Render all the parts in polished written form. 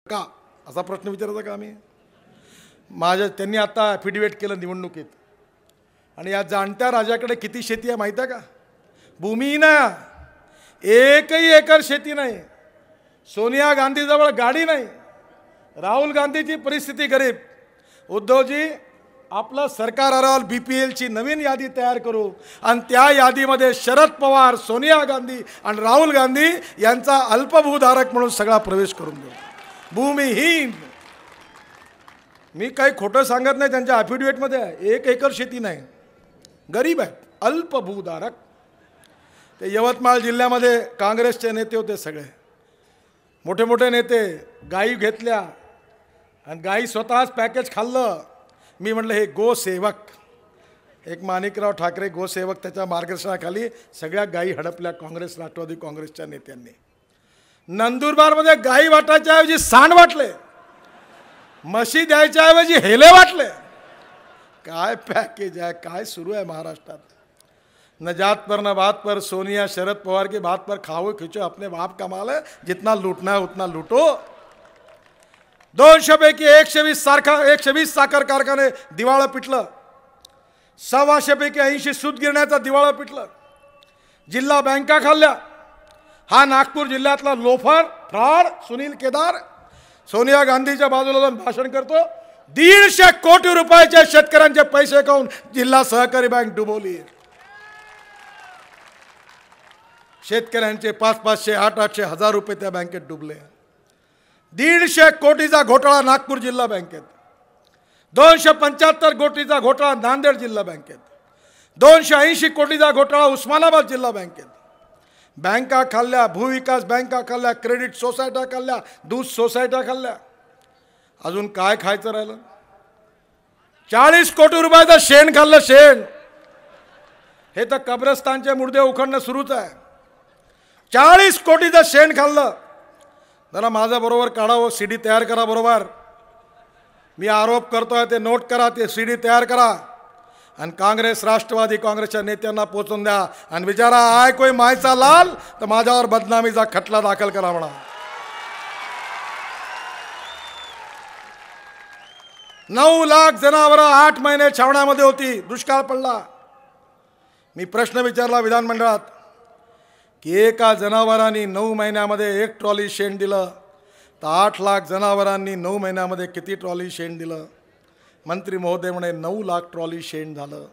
का असा प्रश्न विचारायचा का आम्ही? त्यांनी आता ॲफिडेविट केलं निवडणुकीत, आणि या जाणत्या राजाकडे किती शेती आहे माहीत आहे का? भूमिहीन आहे, एकही एकर शेती नाही. सोनिया गांधीजवळ गाडी नाही. राहुल गांधीची परिस्थिती गरीब. उद्धवजी, आपलं सरकार आल्यावर BPLची नवीन यादी तयार करू आणि त्या यादीमध्ये शरद पवार, सोनिया गांधी आणि राहुल गांधी यांचा अल्पभूधारक म्हणून सगळा प्रवेश करून देऊ. भूमिहीन, मी काही खोटं सांगत नाही, त्यांच्या ॲफिडेविटमध्ये आहे. 1 एकर शेती नाही, गरीब आहेत, अल्पभूधारक. ते यवतमाळ जिल्ह्यामध्ये काँग्रेसचे नेते होते, सगळे मोठे मोठे नेते. गायी घेतल्या आणि गायी स्वतःच पॅकेज खाल्लं. मी म्हटलं हे गोसेवक, एक माणिकराव ठाकरे गोसेवक, त्याच्या मार्गदर्शनाखाली सगळ्या गायी हडपल्या काँग्रेस राष्ट्रवादी काँग्रेसच्या नेत्यांनी. नंदुरबारमध्ये गायी वाटायच्याऐवजी सांड वाटले, म्हशी द्यायच्याऐवजी हेले वाटले. काय पॅकेज आहे, काय सुरू आहे महाराष्ट्रात? न जात पर न बात पर, सोनिया शरद पवार की बात पर खाओ खिंचो, अपने बाप का माल है, जितना लूटना है उतना लूटो. 200 पैकी 120 साखर कारखाने दिवाळं पिटलं. 125 पैकी 80 सूतगिरण्याचा दिवाळं पिटलं. जिल्हा बँका खाल्ल्या. हा नागपूर जिल्ह्यातला लोफर फ्रॉड सुनील केदार सोनिया गांधीच्या बाजूला जाऊन भाषण करतो. 150 कोटी रुपयाचे शेतकऱ्यांचे पैसे खाऊन जिल्हा सहकारी बँक डुबवली. शेतकऱ्यांचे 500-500, 800-800 हजार रुपये त्या बँकेत डुबले. 150 कोटीचा घोटाळा नागपूर जिल्हा बँकेत. 275 कोटीचा घोटाळा नांदेड जिल्हा बँकेत. 280 कोटीचा घोटाळा उस्मानाबाद जिल्हा बँकेत. बँका खाल्ल्या, भूविकास बँका खाल्ल्या, क्रेडिट सोसायट्या खाल्ल्या, दूध सोसायट्या खाल्ल्या. अजून काय खायचं राहिलं? 40 कोटी रुपयाचं शेण खाल्लं, शेण. हे तर कब्रस्तानचे मुर्दे उखडणं सुरूच आहे. 40 कोटीचं शेण खाल्लं. जरा माझ्या बरोबर काढावं, CD तयार करा बरोबर. मी आरोप करतोय ते नोट करा, ते CD तयार करा आणि काँग्रेस राष्ट्रवादी काँग्रेसच्या नेत्यांना पोचून द्या आणि विचारा, आय कोई मायचा लाल तर माझ्यावर बदनामीचा खटला दाखल करा म्हणा. 9 लाख जनावरं 8 महिने छावण्यामध्ये होती, दुष्काळ पडला. मी प्रश्न विचारला विधानमंडळात की एका जनावरांनी 9 महिन्यामध्ये 1 ट्रॉली शेण दिलं तर 8 लाख जनावरांनी 9 महिन्यामध्ये किती ट्रॉली शेण दिलं? मंत्री महोदय म्हणे 9 लाख ट्रॉली शेण झालं.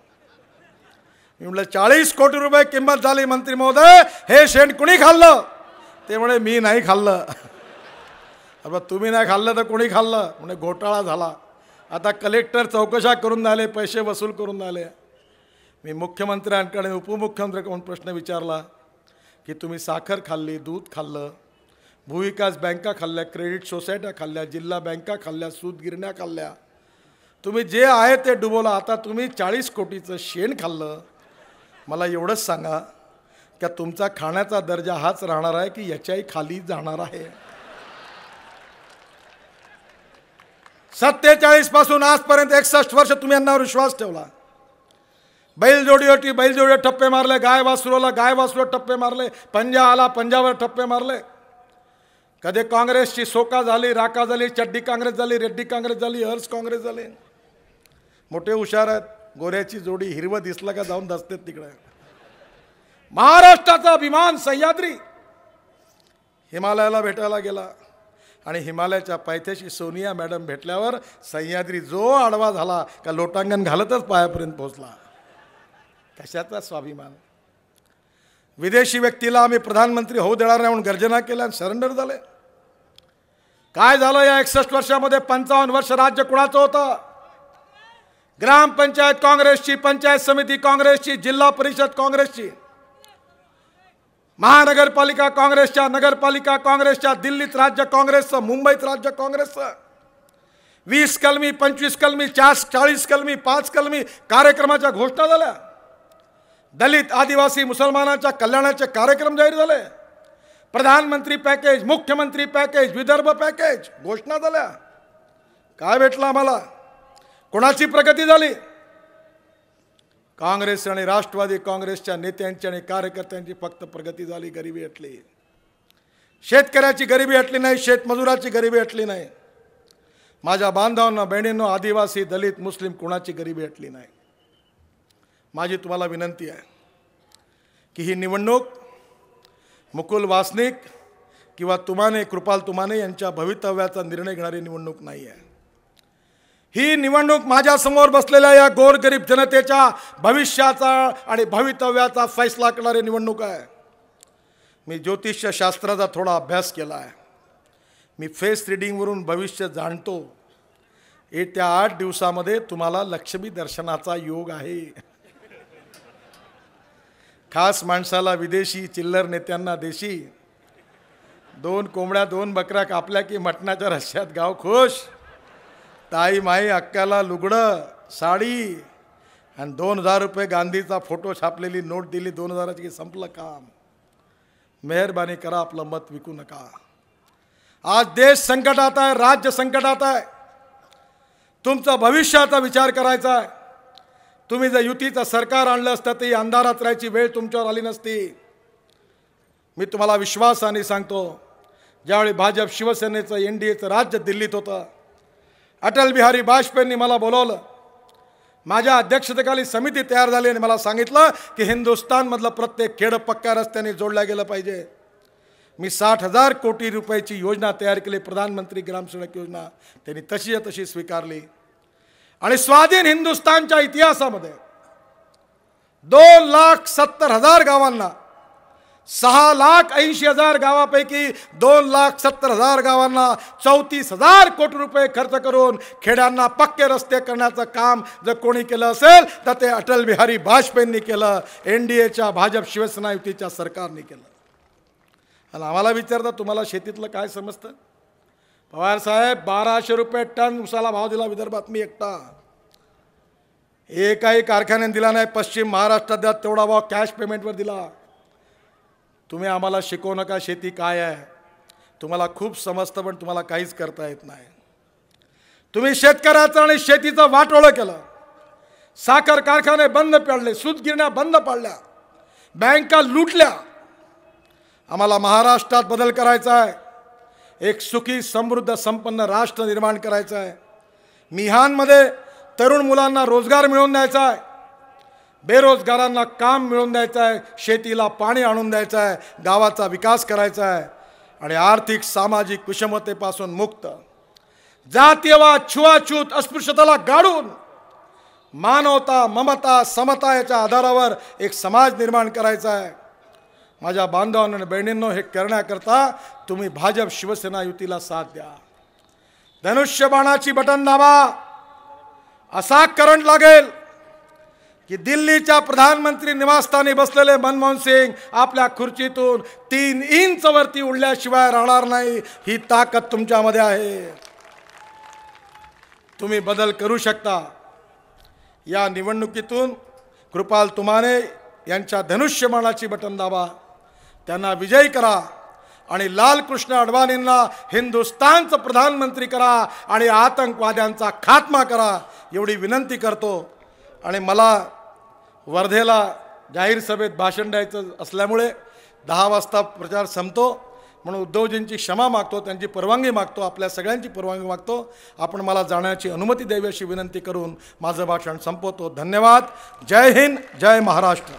मी म्हटलं 40 कोटी रुपये किंमत झाली मंत्री महोदय, हे शेण कुणी खाल्लं? ते म्हणे मी नाही खाल्लं. अरे तुम्ही नाही खाल्लं तर कोणी खाल्लं? म्हणे घोटाळा झाला. आता कलेक्टर चौकशा करून राहिले, पैसे वसूल करून राहिले. मी मुख्यमंत्र्यांकडे उपमुख्यमंत्र्यांकडून प्रश्न विचारला की तुम्ही साखर खाल्ली, दूध खाल्लं, भूविकास बँका खाल्ल्या, क्रेडिट सोसायट्या खाल्ल्या, जिल्हा बँका खाल्ल्या, सूतगिरण्या खाल्ल्या, तुम्ही जे आहे ते डुबवलं. आता तुम्ही 40 कोटीचं शेण खाल्लं. मला एवढंच सांगा की तुमचा खाण्याचा दर्जा हाच राहणार आहे की याच्याही खाली जाणार आहे? 47 पासून आजपर्यंत 61 वर्ष तुम्ही यांच्यावर विश्वास ठेवला. बैलजोडीवरती बैलजोडीवर टप्पे मारले, गाय वासरूला गाय वासरूवर टप्पे मारले, पंजा आला पंजावर टप्पे मारले. कधी काँग्रेसची सोका झाली, राका झाली, चड्डी काँग्रेस झाली, रेड्डी काँग्रेस झाली, हर्ष काँग्रेस झाली. मोठे हुशार आहेत. गोऱ्याची जोडी हिरवं दिसलं का जाऊन दसतेत तिकडे. महाराष्ट्राचा अभिमान सह्याद्री हिमालयाला भेटायला गेला आणि हिमालयाच्या पायथ्याशी सोनिया मॅडम भेटल्यावर सह्याद्री जो आडवा झाला का लोटांगण घालतच पायापर्यंत पोहोचला. कशाचा स्वाभिमान? विदेशी व्यक्तीला आम्ही प्रधानमंत्री होऊ देणार नाही म्हणून गर्जना केल्या आणि सरेंडर झाले. काय झालं या 61 वर्षामध्ये? 55 वर्ष राज्य कुणाचं होतं? ग्रामपंचायत काँग्रेसची, पंचायत समिती काँग्रेसची, जिल्हा परिषद काँग्रेसची, महानगरपालिका काँग्रेसच्या, नगरपालिका काँग्रेसच्या, दिल्लीत राज्य काँग्रेसचं, मुंबईत राज्य काँग्रेसचं. 20 कलमी, 25 कलमी, 40 कलमी, 5 कलमी कार्यक्रमाच्या घोषणा झाल्या. दलित, आदिवासी, मुसलमानांच्या कल्याणाचे कार्यक्रम जाहीर झाले. प्रधानमंत्री पॅकेज, मुख्यमंत्री पॅकेज, विदर्भ पॅकेज घोषणा झाल्या. काय भेटलं आम्हाला? कोणाची प्रगती झाली? काँग्रेस आणि राष्ट्रवादी काँग्रेसच्या नेत्यांची आणि कार्यकर्त्यांची फक्त प्रगती झाली, गरिबी हटली. शेतकऱ्याची गरिबी हटली नाही, शेतमजुराची गरिबी हटली नाही, माझ्या बांधवांना, बहिणींनो, आदिवासी, दलित, मुस्लिम कोणाची गरिबी हटली नाही. माझी तुम्हाला विनंती आहे की ही निवडणूक मुकुल वासनिक किंवा तुमाने, कृपाल तुमाने यांच्या भवितव्याचा निर्णय घेणारी निवडणूक नाही आहे. ही निवडणूक माझ्यासमोर बसलेल्या या गोरगरीब जनतेच्या भविष्याचा आणि भवितव्याचा फैसला करणारी निवडणूक आहे. मी ज्योतिष्य शास्त्राचा थोडा अभ्यास केला आहे. मी फेस रिडिंगवरून भविष्य जाणतो. येत्या 8 दिवसामध्ये तुम्हाला लक्ष्मी दर्शनाचा योग आहे. खास माणसाला विदेशी, चिल्लर नेत्यांना देशी. 2 कोंबड्या 2 बकऱ्या कापल्या की मटणाच्या रश्श्यात गाव खुश. ताई माई अक्काला लुगडं, साडी आणि 2000 रुपये गांधीचा फोटो छापलेली नोट दिली 2000ची की संपलं काम. मेहरबानी करा, आपलं मत विकू नका. आज देश संकटात आहे, राज्य संकटात आहे. तुमचा भविष्याचा विचार करायचा आहे. तुम्ही जर युतीचं सरकार आणलं असतं तर ही अंधारात राहायची वेळ तुमच्यावर आली नसती. मी तुम्हाला विश्वासाने सांगतो, ज्यावेळी भाजप शिवसेनेचं NDAचं राज्य दिल्लीत होतं, अटल बिहारी वाजपेयींनी मला बोलवलं. माझ्या अध्यक्षतेखाली समिती तयार झाली आणि मला सांगितलं की हिंदुस्थानमधलं प्रत्येक खेडं पक्क्या रस्त्याने जोडल्या गेलं पाहिजे. मी 60,000 कोटी रुपयाची योजना तयार केली, प्रधानमंत्री ग्राम सडक योजना. त्यांनी तशी तशी स्वीकारली आणि स्वाधीन हिंदुस्थानच्या इतिहासामध्ये 2,70,000 गावांना, 6,80,000 गावापैकी 2,70,000 गावांना 34,000 कोटी रुपये खर्च करून खेड्यांना पक्के रस्ते करण्याचं काम जर कोणी केलं असेल तर ते अटल बिहारी वाजपेयींनी केलं, NDAच्या भाजप शिवसेना युतीच्या सरकारने केलं. आणि आम्हाला विचारता तुम्हाला शेतीतलं काय समजतं? पवार साहेब, 1200 रुपये टन उसाला भाव दिला विदर्भात मी एकटा. एकाही कारखान्याने दिला नाही. पश्चिम महाराष्ट्रात तेवढा भाव कॅश पेमेंटवर दिला. तुम्ही आम्हाला शिकवू नका शेती काय आहे. तुम्हाला खूप समजतं पण तुम्हाला काहीच करता येत नाही. तुम्ही शेतकऱ्याचं आणि शेतीचं वाटोळं केलं. साखर कारखाने बंद पाडले, सूतगिरण्या बंद पाडल्या, बँका लुटल्या. आम्हाला महाराष्ट्रात बदल करायचा आहे. एक सुखी, समृद्ध, संपन्न राष्ट्र निर्माण करायचं आहे. मिहानमध्ये तरुण मुलांना रोजगार मिळवून द्यायचा आहे, बेरोजगारांना काम मिळवून द्यायचं आहे, शेतीला पाणी आणून द्यायचं आहे, गावाचा विकास करायचा आहे आणि आर्थिक सामाजिक विषमतेपासून मुक्त, जातीयवाद, छुआछूत, अस्पृश्यतेला गाडून मानवता, ममता, समता याच्या आधारावर एक समाज निर्माण करायचा आहे. माझ्या बांधवांनो आणि बहिणींनो, हे करण्याकरता तुम्ही भाजप शिवसेना युतीला साथ द्या. धनुष्यबाणाची बटन दाबा. असा करंट लागेल की दिल्लीच्या प्रधानमंत्री निवासस्थानी बसलेले मनमोहन सिंग आपल्या खुर्चीतून 3 इंच वरती उडल्याशिवाय राहणार नाही. ही ताकद तुमच्यामध्ये आहे. तुम्ही बदल करू शकता. या निवडणुकीतून कृपाल तुमाने यांच्या धनुष्यबाणाची बटन दाबा, त्यांना विजयी करा आणि लालकृष्ण अडवाणींना हिंदुस्थानचं प्रधानमंत्री करा आणि आतंकवाद्यांचा खात्मा करा, एवढी विनंती करतो. आणि मला वर्धेला जाहीर सभेत भाषण द्यायचं असल्यामुळे 10 वाजता प्रचार संपतो, म्हणून उद्धवजींची क्षमा मागतो, त्यांची परवानगी मागतो, आपल्या सगळ्यांची परवानगी मागतो. आपण मला जाण्याची अनुमती द्यावी अशी विनंती करून माझं भाषण संपवतो. धन्यवाद. जय हिंद, जय महाराष्ट्र.